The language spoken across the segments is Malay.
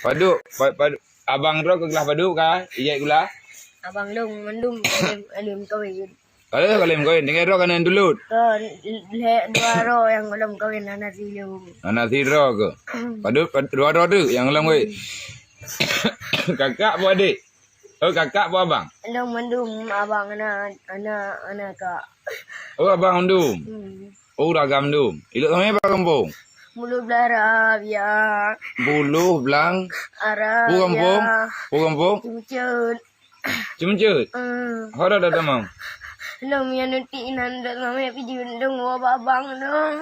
Paduk, paduk. Abang ro ke gelah paduk kah? Ijai gula. Abang Long mandum alim kawin. Kalau kalau kau ini ro kanan dulu. Ke dua ro yang belum kawin anak silu. Anak si ro ke. Paduk dua ro tu yang ulang kau. Kakak buat adik. Oh kakak buat abang. Long mandum abang anak kak. Oh abang undum. Hmm. Oh ragam undum. Ilok sampai apa kampung? Mulu belara ya. Buluh belang. Arab Pu kampung. ya. Pu kampung. Cumcut. Cemcut. Hora dah tamam. Long yang nanti nanda sama pergi undung babang dong.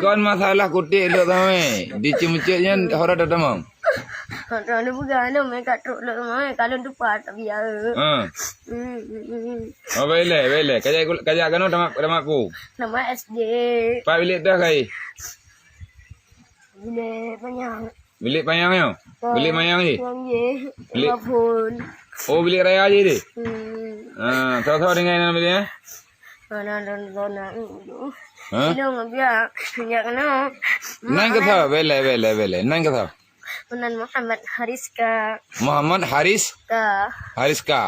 Kan masalah kutik ilok sampai. Di cemcutnya hora dah tamam. Kalau bukan dong mereka truk lo sama kalau tupat biar. Oh bele. Kajak kanu tamak ku. Nama SD. Pak bilik dah kai. Bila panjang. Bilik panjang yo. Bilik mayang ni. Yang ye. Bilik. Walaupun. Oh bilik raya je ni. Tahu dengan nama dia? Mana dona. Ha? Ini orang biar. Ya kena. Nang kata bele. Nang kata. Menan Muhammad Hariska. Muhammad Hariska.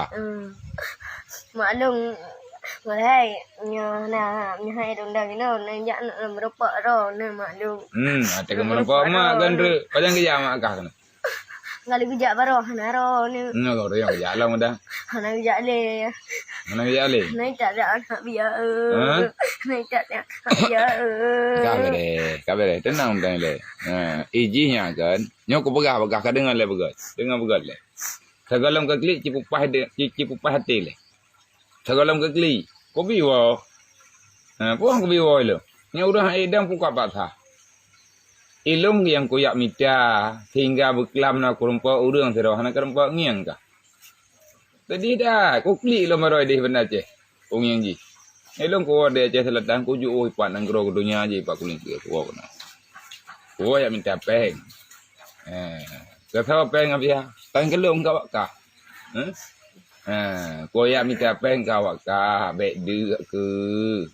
Maklum. Malai nyahai dondang ini nang jak nak merupak ro na maklum. Ada kemerapa mak kan re. Padang kerja mak kah kana. Ngali bijak baro hana ro ni. Kau yang kerja lah mudah. Hana bijak le. Mana kerja le? Naik tak ada anak biar. Naik tak ada anak biar. Kabere. Tenang dah le. Ijinya kan. Nyo ko pegah ka dengar le begat. Dengar begat le. Sagalam ka klik cipupah hati le. Sagalam ke kli. Ko biwa. Puang ko biwa lo. Nya udah edang puka patah. Ilung yang koyak mita sehingga berkelam na kurumpa urang serah na kurumpa ngiang ka. Tadi dah ko kli lo maroi deh benar je. Ong yang ji. Ilung ko ada je selatan ko ju oi pat nang gro dunia je pak kuling ke ko na. Ko ya minta peng. Kata peng apa? Tang kelong ka ka. Kau yang minta peng kawak kah, baik dia ke,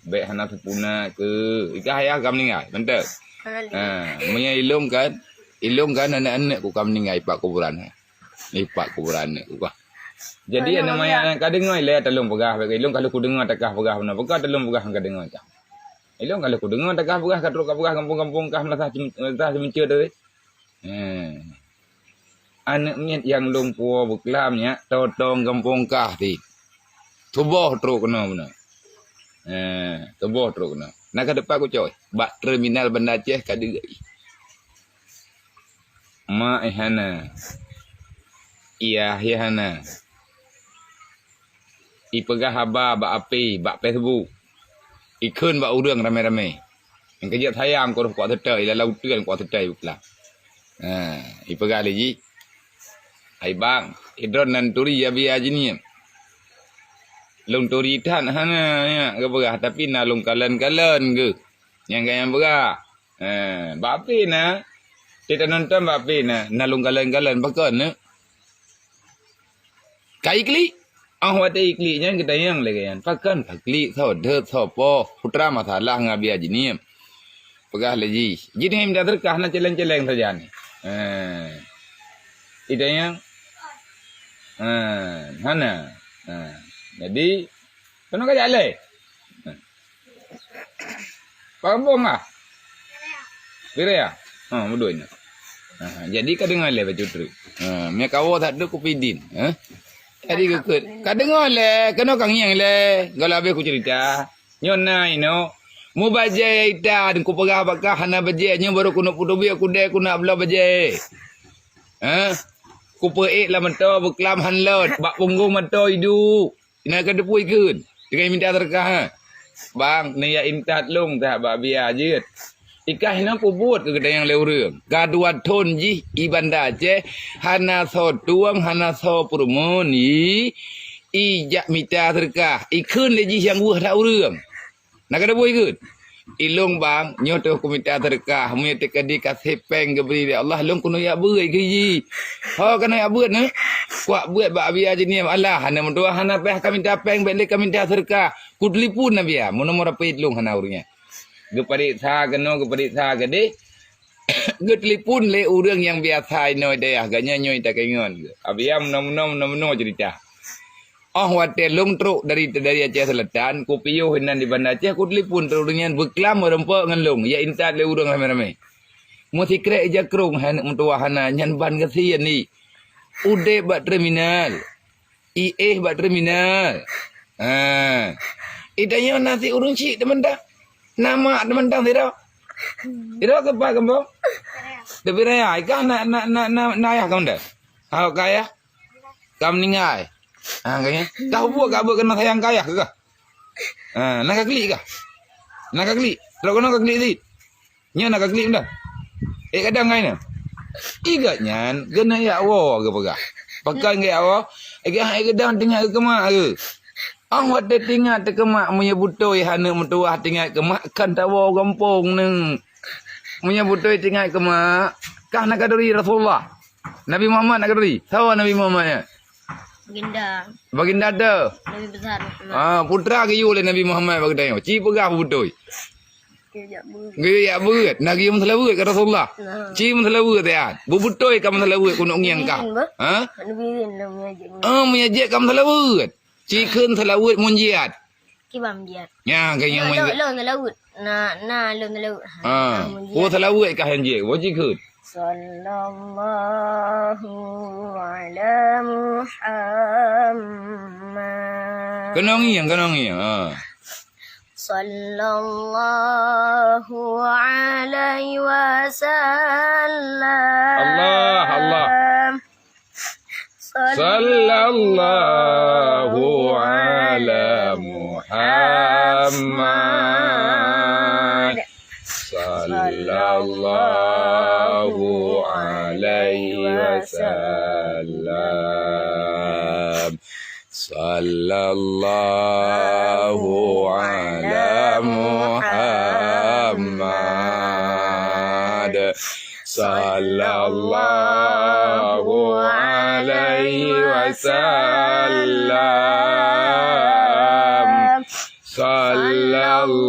baik hana sepuna ke, ikah ayah kamu ningai, betul? Punya ilung kan anak-anak ku kamu ningai pak kuburan, ipak kuburan ku kah. Jadi namanya kadang ngai le telung pegah, baik ilung kalau ku dengar takah pegah benar, pegah telung pegah kadang ngai kah. Ilung kalau ku dengar takah pegah katruk pegah kampung-kampung kah melasah mencet tu. Anak miat yang lumpur berkelamnya totong kampung kah ti. Tubuh teruk kena benar. Tubuh teruk kena. Nak ke depan aku coy. Bak terminal Bandar Aceh kadegai. Mak ihana. Iya ihana. Ipegah haba bak api, bak Facebook. Ikun bak urang ramai-ramai. Yang kejap sayang kau kuat tetai, lalau tuan kuat tetai berkelam. Ipegah lagi. Hai bang, idron nan turi ya biar ni. Long turi tan hana ya ke berah tapi na long kalen ke. Yang gaya berah. Bape na. Kita nonton bape na long kalen bakon ne. Kai kli. Wate ikli nya kita yang lagi yan. Pakkan pakli tho de tho po putra masalah ngabiar ni. Pegah lagi. Jadi minta terkah na celeng-celeng saja ni. Idanya mana? Jadi kenapa jalan? Pabong ah? Biraya? Betul ni. Jadi kadang le baju tu. Mek awak tak ada kupidin. Jadi kadang le, kena kang yang le. Kalau habis aku cerita, nyona ino. Mu baje ita dan ku pegah bakah hana baje nya baru kuno putubi aku dek ku nak bela baje. Ku peik lah mentau berkelam hanlot. Bak punggung mentau hidup. Nak ke depui kun. Dengan minta terkah. Bang, ni ya intat long tak bak biar je. Ikah hina pubut ke kedai yang leurang. Gaduat ton ji ibanda je. Hana so tuang, hana so purmoni. Ijak minta terkah. Ikun leji yang buah tak urang. Nak ke depui kun. Ilung bang, nyoto ku minta terkah, mu tekadi kasih peng ke beri Allah long kuno ya beui ke ji. Kena ya buat ne. Kuat buat bak biar je ni Allah hana mentua hana peh kami minta peng balik kami minta terkah. Ku telefon na biar, mu nomor apa ilung hana urnya. Geparit sa keno geparit sa gede. Gue telepon le orang yang biasa no deh agaknya nyoy tak kengon. Abiam nom cerita. Oh hotel long truk dari Aceh Selatan, ku piyo hinan di Bandar Aceh, ku telepon terudunyan beklam rempo ngelong, ya intat le urang rame-rame. Mesti kira eja krung han mentua hana nyan ban kasian ni. Ude bat terminal. Bat terminal. Idanya nasi urung cik teman dah. Nama teman dah tidak. Tidak ke pak kamu? Tapi raya, ikah na ya kamu dah. Kau kaya? Kamu ningai. Kayaknya. Kau buat kena sayang kaya ke? Nak kagli kah? Nak kagli. Kalau nak kagli ni. Nya nak kagli dah. Kadang ngaina. Igatnya kena ya awak ke pegah. Pakai ke awak. Kadang tinggal ke mak ke. Awak dah tinggal ke mak punya butoi hana mentua tinggal ke mak kan tawa kampung neng. Punya butoi tinggal ke mak. Kah nak kadari Rasulullah. Nabi Muhammad nak kadari. Tahu Nabi Muhammadnya? Baginda ada. Nabi besar. Putra ke you oleh Nabi Muhammad bagi tanya. Ci pegah butoi. Gaya berat. Nak dia masalah berat ke Rasulullah. Ci masalah berat ya. Bubutoi kamu masalah berat kuno ngiang kah? Menyajak kamu masalah berat. Ci kun masalah berat munjiat. Kibam dia. Ya kayaknya Lo laut. Lo laut. Oh masalah berat kah hanjik. Wajib kun. Sallallahu ala Muhammad. Kena ngiang. Sallallahu alaihi wasallam. Allah. Sallallahu ala Muhammad. Sallallahu alaihi wasallam. Sallallahu ala Muhammad. Sallallahu alaihi wasallam. Sallallahu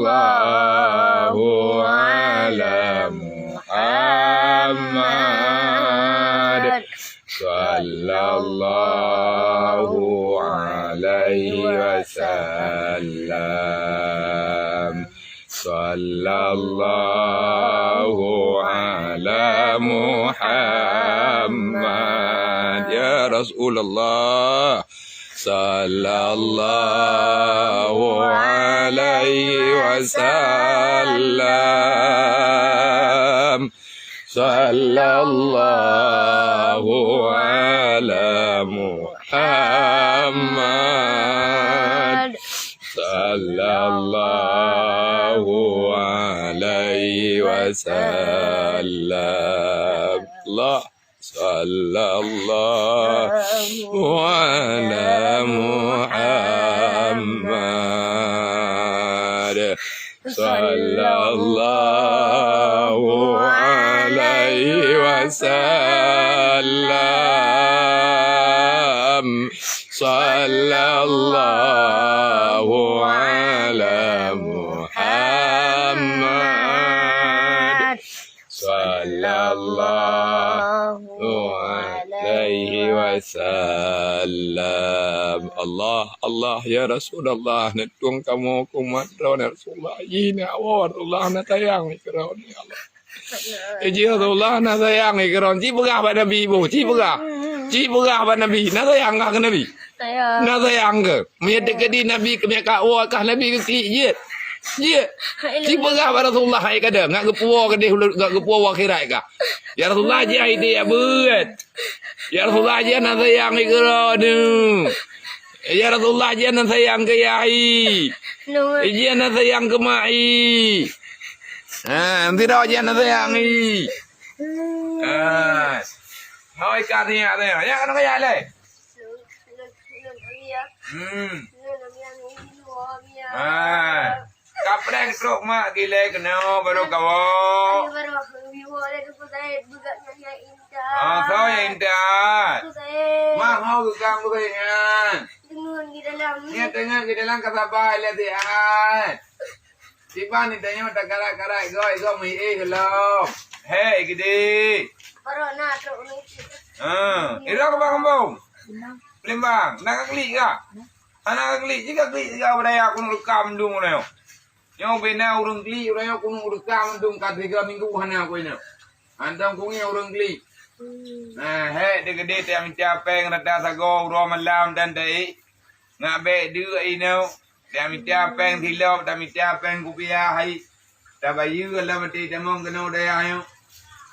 ala Muhammad. Sallallahu alaihi wasallam. Sallallahu ala Muhammad. Ya Rasulullah. Sallallahu alaihi wasallam. Sallallahu ala Muhammad. Sallallahu alaihi wasallam. Allah. Sallallahu ala Muhammad. Sallallahu alaihi wasallam. Sallallahu ala Muhammad. Sallallahu alaihi wasallam. Allah ya Rasulullah netung kamu kumat ya Rasulullah ini awal Allah na tayang ikron ya Allah. Ji Rasulullah na tayang ikron ji pegah pada Nabi ibu ji pegah pada Nabi na tayang ke Nabi na tayang ke punya dekat di Nabi ke ka awak kah Nabi ke je ji pegah pada Rasulullah ai kada ngak gepuo ke dia ngak gepuo akhirat ka ya Rasulullah ji ai dia beut ya Rasulullah ji na tayang ikron ya Rasulullah jangan sayang ke yai. Jangan sayang ke mai. Tidak jangan sayang ni. Mau ikan ni ada ya? Ya kan kaya le. Kapreng truk mak gile kena baru kawo. So ya indah. Mahal kang bukannya. Ni tengah di dalam kasabah latihan. Tiba ni tanya tak karak-karak go mi hello. Hei gede. Baru nak tu ni. Ira ke bang kampung? Palembang. Nak klik ke? Anak klik juga budaya aku rekam dong orang. Yang bina orang klik orang aku rekam dong kat 3 minggu hana aku ini. Antam kungi orang klik. Hei de gede te minta peng rada sago ro malam dan dai. Ngabe dua ino. Dia minta peng tilop, dia minta peng kupia hai. Dah bayu lah mati demong kena daya ayo.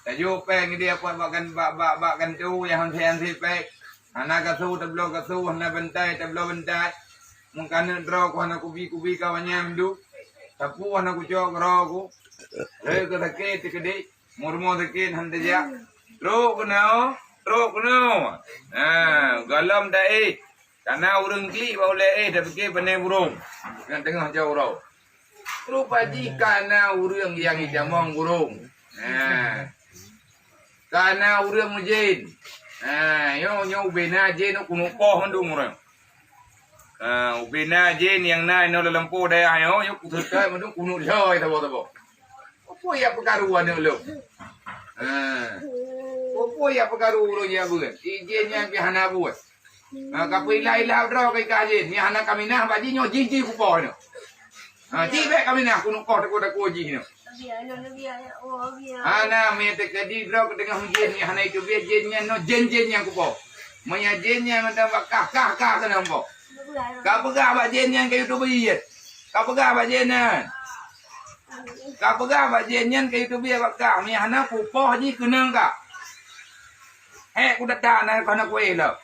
Dah jo peng dia buat bakkan tu yang hantian si pek. Anak kasu tablo kasu, anak bentai tablo bentai. Mungkin draw ko anak kubi kawannya mdu. Tapu anak kucok raw ko. Hei ke sakit kedi. Murmo sakit hantaja. Draw kena. Galam dai. Karena urang kli boleh dah fikir pandai burung. Kan tengah jauh raw. Rupa karena urang yang jamong burung. Karena urang mujin. Yo bina jin kuno poh mandung orang. Bina jin yang na no lampu daya yo kutukai mandung kuno joy tabo. Apa ya perkaruan lo? Apa ya perkaru lo ya buat? Ijinnya pihana buat. Kapui ila draw kai kajin. Ni anak kami nah baji nyo jiji ku poh no. Ji be kami nah kuno poh ko ji no. Ana me te kadi draw ke tengah hujan ni hana itu biar jennya no jen yang kupo. Manya jennya menda kah kana ambo. Ka pega ba jennya ke itu biar. Ka pega ba jennya. Ka pega ba jennya ke itu biar ka mi hana kupo ji kenang ka. Ku datang na kana ku elo.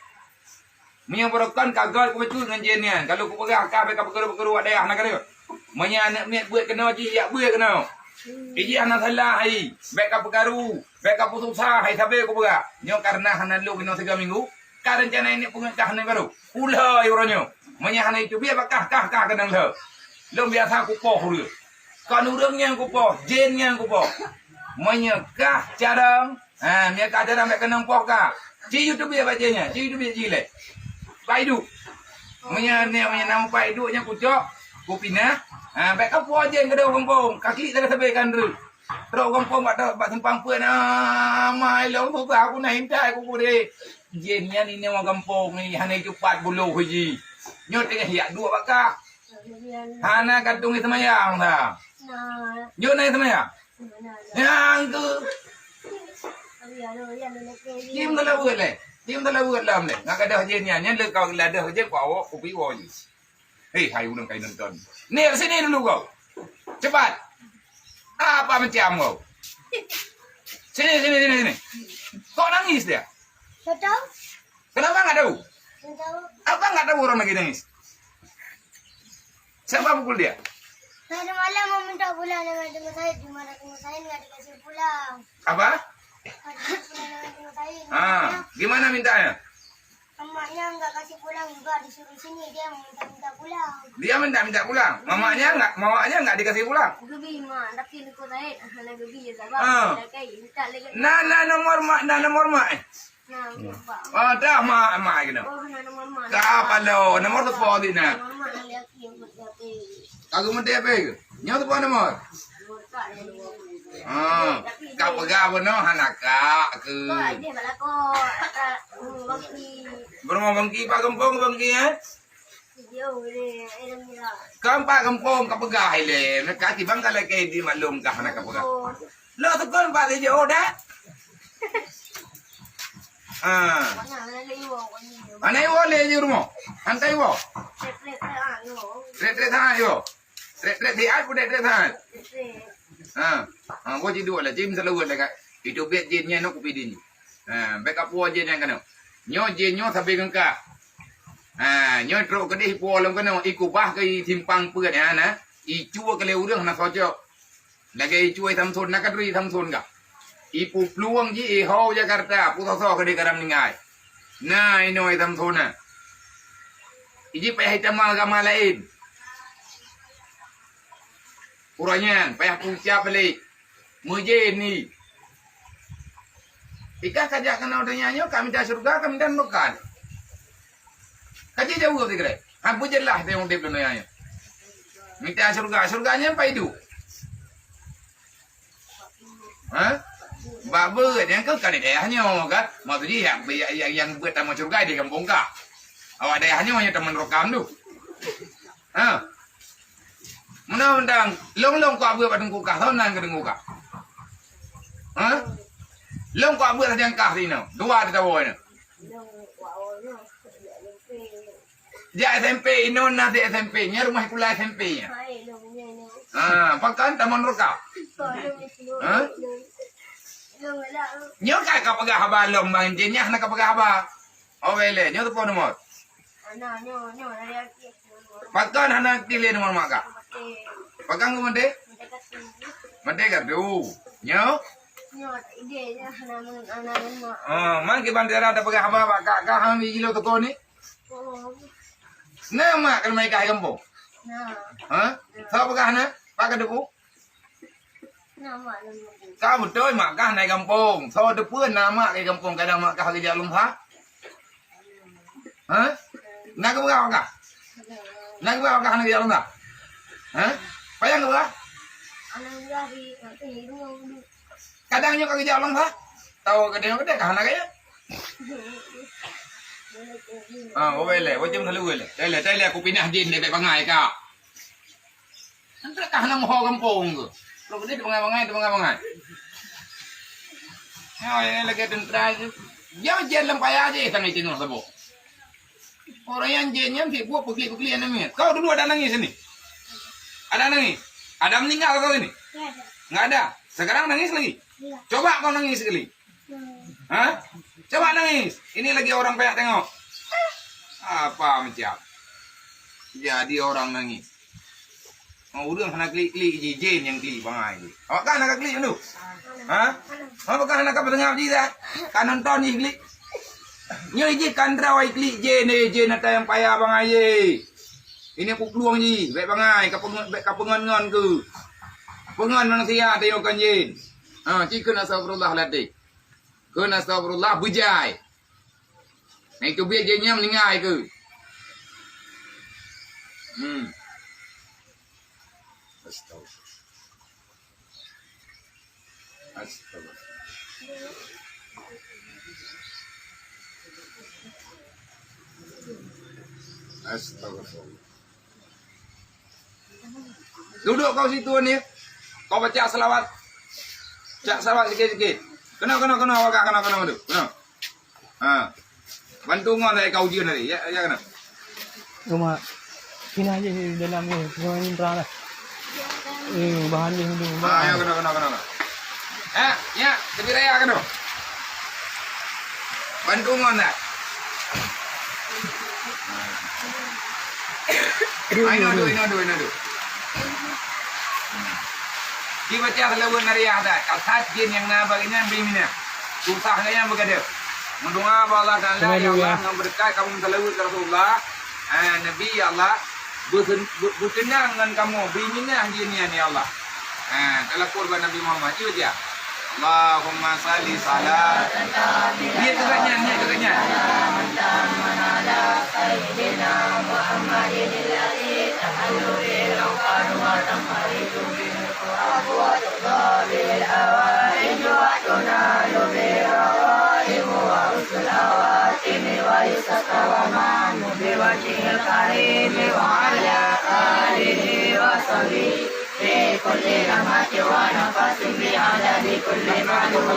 Mi yang berokan kagal ku betul dengan jennya. Kalau ku pega ka be ka pegeru ada hana kare. Manya anak mi buat kena ji ya buat kena. Iji anak salah hai, beka perkaru, beka putus asa hai sabe ko baga. Nyo karena hana lu kena 3 minggu, ka rencana ini pengecah hana baru. Ulah yuronyo. Manya hana itu biar kah kadang le. Lu biasa ku poh ru. Kan urangnya ku poh, jennya ku poh. Manya kah carang, mia ka carang bek kenang poh ka. Ji YouTube biar bacanya, ji YouTube biar jile. Paidu. Manya nama paidu nya ku cok, ku pinah. Baik apa aja yang kedua kampung, kaki tak sampai kan dulu. Terus kampung bak simpang pun mai lo tu aku nak hintai aku boleh. Jennya ni orang kampung ni hana cepat bulu haji. Nyot tengah hiak 2 bakak. Hana katung ni semayang dah. Nyot naik semayang. Yang tu. Tim dah buat le. Tim dah buat lam le. Ngak ada jennya, nyen le kau ada jen kau awak kopi wo je. Hei, hai udang kain nonton. Nih, sini dulu kau. Cepat. Apa macam kau? Sini. Kau nangis dia? Tak tahu. Kenapa nggak tahu? Tak tahu. Apa nggak tahu orang lagi nangis? Siapa pukul dia? Tadi malam mau minta pulang dengan teman saya, cuma teman saya nggak dikasih pulang. Apa? Kasih pulang dengan teman saya. Gimana mintanya? Emaknya nggak kasih pulang juga, disuruh sini dia minta pulang. Dia minta pulang. Mamanya nggak dikasih pulang. Gebi mak, tapi ni kau saya hana gebi je sabah. Minta lagi. Nomor mak. Nah, Dah mak gitu. oh hana nomor mak. Apa lo? Nomor tu apa di na? Nomor mak lihat yang berjati. Aku mesti apa? Nyawa tu apa nomor? Kau pegang no hanaka ke. Kau dia bala kau bangki. Berapa bangki pak kampung bangki Jauh ni, mira. Kampak kampung kau pegang ile. Mereka tibang kalau kau di maklum kah hanaka pegang. Lo tu kan pak dia jauh dah. Anai boleh je rumah. Antai wo. Red yo. Red di ai pun red han. Gua jadi dua lah, jim selalu lah kat. Itu bet jennya no kopi din. Backup po jen yang kana. Nyo jen nyo sampai gengka. Nyo teruk ke deh po lam kana ikubah ke timpang peut ya na. Icu ke le urang na sojo. Lagi icu ai Samsun nak kadri Samsun ka. Ipu peluang ji ho Jakarta, putoso ke de karam ningai. Nah, ini ai Samsun na. Iji payah tamal gamal lain. Uranya, payah puncak balik. Mujin ni. Ika kajak kena udah nyanyi, kami dah surga, kami dah makan. Kaji jauh tu kira. Aku jelas dia udah belum nyanyi. Minta surganya apa itu? Baba yang ke kan daerahnya kan. Maksudnya yang buat tamu surga di kampung kah. Awak daerahnya hanya teman rokam tu. Ha. Undang-undang long kau buat pada kukah tahu nan ke kukah. Ha? Long kau buat yang kah sini. Dua ada tahu ni. Dia SMP, ini nasi SMP-nya, rumah kula SMP-nya. Pakan taman rokam. Ha? Nhớ cái cặp gà bà lồng bằng trên nhá, nó cặp gà bà. Ở về lệ, nhớ tôi phone một. Pakan anak kile nomor maka. Pakan ke mende? Mende ka du. Nhớ? Mang ke bandera ada pakai apa ka hang di kilo to ni? Nama kan mai ka kampung. Ha? Sao pakai hana? Pakai debu? Kau betul mak kah naik kampung. So depan nama ke kampung kadang mak kah kerja lumpah. Hah? Nak ke berapa kah? Nak ke berapa kah nak kerja lumpah? Hah? Payah ke berapa? Kadangnya kau kerja lumpah. Tahu kadang kadang kah nak kerja? Oh boleh, wajib selalu boleh. Tele aku pindah jin dekat bangai kau. Nanti kah nak mau kampung ke? Kalau dia bangai. Oh, yang lagi tentera itu. Yang jen lempai aja tang itu noh sabo. Orang yang jennya dia buat pegli yang namanya. Kau dulu ada nangis ini? Ada nangis? Ada meninggal kau ini? Nggak ada. Sekarang nangis lagi? Coba kau nangis sekali. Hah? Coba nangis. Ini lagi orang banyak tengok. Apa macam? Jadi orang nangis. Oh, udah nak klik jen yang klik bangai. Awak kan nak klik tu? Hah? Awak kan nak pendengar je dah. Kan nonton ni klik. Nyo je kan rawai klik jen nata yang payah bangai je. Ini aku peluang je, baik bangai ka pengon ke. Pengon manusia tengokkan jen. Cikun astagfirullah ladai. Kun astagfirullah bujai. Naik tu biar jennya meninggal ke. Astagfirullah. Duduk kau situ ni. Kau baca selawat. Baca selawat sikit-sikit. Kena tu. Kena. Bantu ngon dari kau ujian tadi. Ya kena. Cuma sini aja di dalam ni, jangan intera lah. Bahan ni dulu. Ya kena. Ya, tepi raya kena. Bantu ngon dah. Ino. Dibaca selawat nariah dah. Kasat jin yang nak baginya bimina. Susahnya yang begitu. Mendoa Allah Taala ya Allah yang berkat kamu selawat ke Rasulullah. Nabi ya Allah berkenang dengan kamu bimina jinnya ya Allah. Kalau kurban Nabi Muhammad itu dia. Allahumma salli salatan Dia tegaknya. كل لمحة ونفس بعدد كل معلوم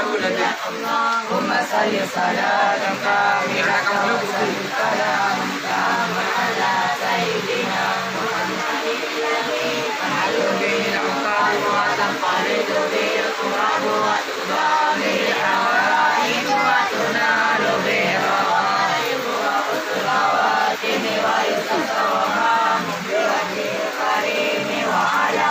اللهم صل صلاة كاملة وسلم سلاما تاما على سيدنا محمد الذي تحل به العقد وتنقلب به القرب وتقضى به الحوائج وتنال به الرغائب وحسن الخواتم ويستسقى الغمام بوجه الكريم وعلى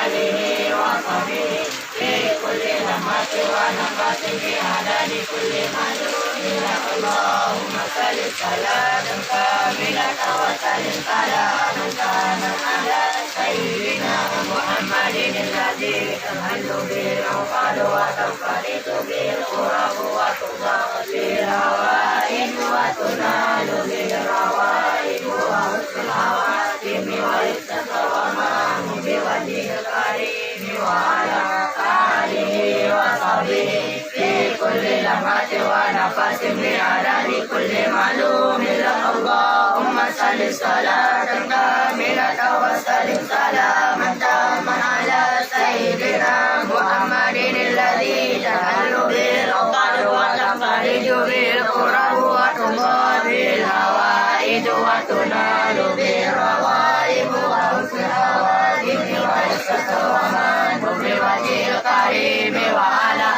آله وصحبه في كل لمحة ونفس بعدد كل معلوم لك اللهم صل صلاة كاملة وسلم سلاما تاما على سيدنا محمد الذي تهل به العقد وتنفرد به الكرب وتضاء به الهوائج وتنال به الروائب وحسن الخواتم ويستسقى الغمام بوجه الكريم وعلى آله وصحبه لمحة ونفس بعدد كل معلوم لك اللهم صل صلاة كاملة وسلم سلاما تاما على سيدنا محمد الذي تحل به الأوطان وتنفرج به الكرب وتضاء به الهوائج وتنال به الروائب وحسن الخواتم ويسر ومن بوجه الكريم وعلى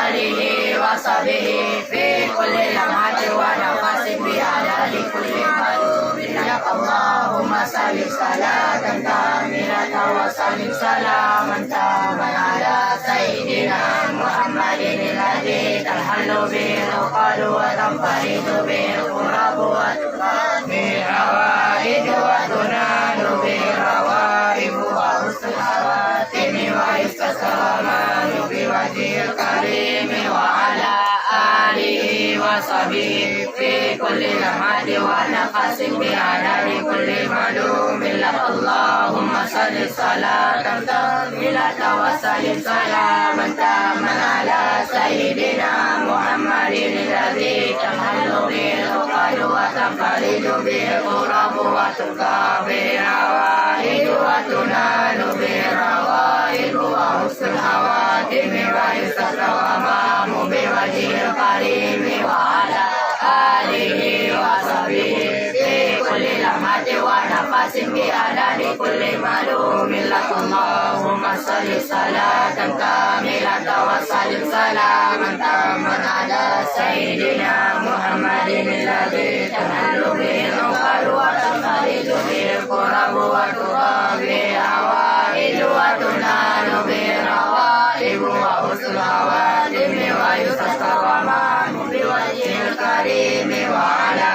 آله وصحبه في كل لمحة ونفس بعدد كل معلوم لك اللهم صل صلاة كاملة وسلم سلاما تاما على سيدنا محمد الذي تنحل به العقد وتنفرج به الكرب وتقام به الحوائج وتنال به الروائب وحسن الخواتم ويستسقى من بوجه الكريم وعلى آله وصحبه في كل لمحة ونفس بعدد كل معلوم لك اللهم صل صلاة كاملة وسلم سلاما تاما على سيدنا محمد الذي تنحل به العقد وتنفرج به الكرب وتقضى به الحوائج وتنال به الروائب وحسن الخواتم ويستسقى الغمام بوجه الكريم وعلى آله وصحبه في كل لمحة ونفس بعدد كل معلوم لك اللهم صل صلاة كاملة وسلم سلاما تاما على سيدنا محمد الذي تنحل به العقد وتنفرج به الكرب وتقضى به الحوائج وتنال به الروائب وحسن الخواتم ويستسقى الغمام بوجه الكريم وعلى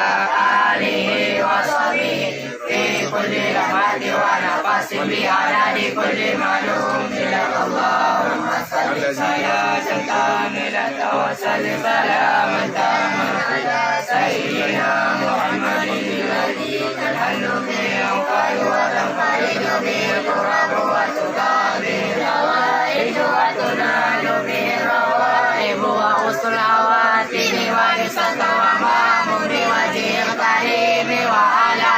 آله وصحبه في كل لمحة ونفس بعدد كل معلوم لك اللهم صل صلاة كاملة وسلم سلاما تاما على سيدنا محمد الذي تنحل به العقد وتنفرج به الكرب وتقضى به الحوائج وتنال به الروائب وحسن الخواتم ويستسقى الغمام بوجه الكريم وعلى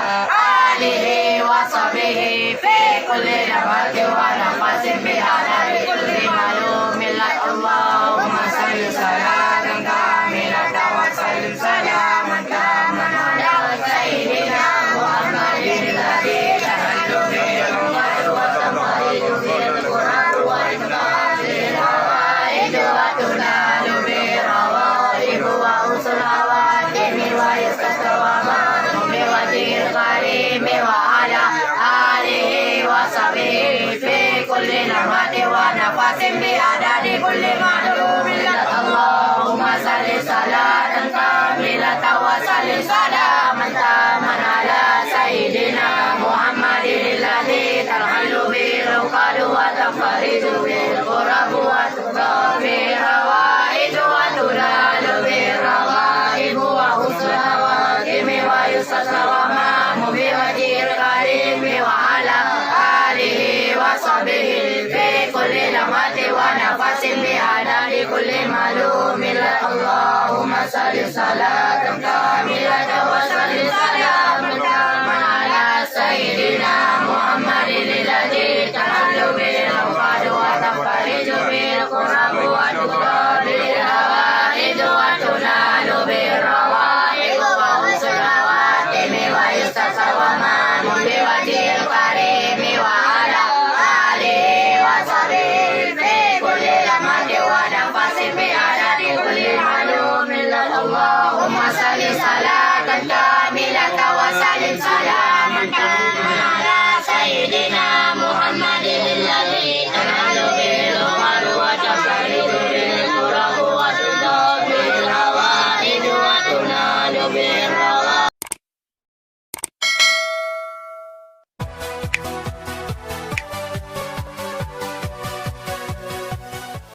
آله وصحبه في كل لمحة ونفس بعدد كل معلوم لك اللهم صل صلاة كاملة وسلم سلاما تاما على سيدنا محمد الذي تنحل به العقد وتنفرج به الكرب وتقضى به الحوائج وتنال به الروائب وحسن الخواتم ويستسقى الغمام بوجه الكريم وعلى آله وصحبه في كل لمحة ونفس بعدد كل معلوم لك اللهم صل صلاة كاملة وسلم سلاما تاما على سيدنا محمد الذي تنحل به العقد وتنفرج به الكرب وتقضى به الحوائج وتنال به الروائب وحسن الخواتم ويستسقى الغمام بوجه الكريم وعلى آله وصحبه في كل لمحة ونفس بعدد كل معلوم لك اللهم صل صلاة كاملة وسلم سلاما تاما على سيدنا محمد الذي تنحل به العقد وتنفرج به الكرب وتقضى به الحوائج وتنال به الروائب وحسن الخواتم ويستسقى الغمام بوجه الكريم وعلى آله وصحبه في كل لمحة ونفس بعدد كل معلوم لك اللهم صل صلاة كاملة وسلم سلاما تاما على سيدنا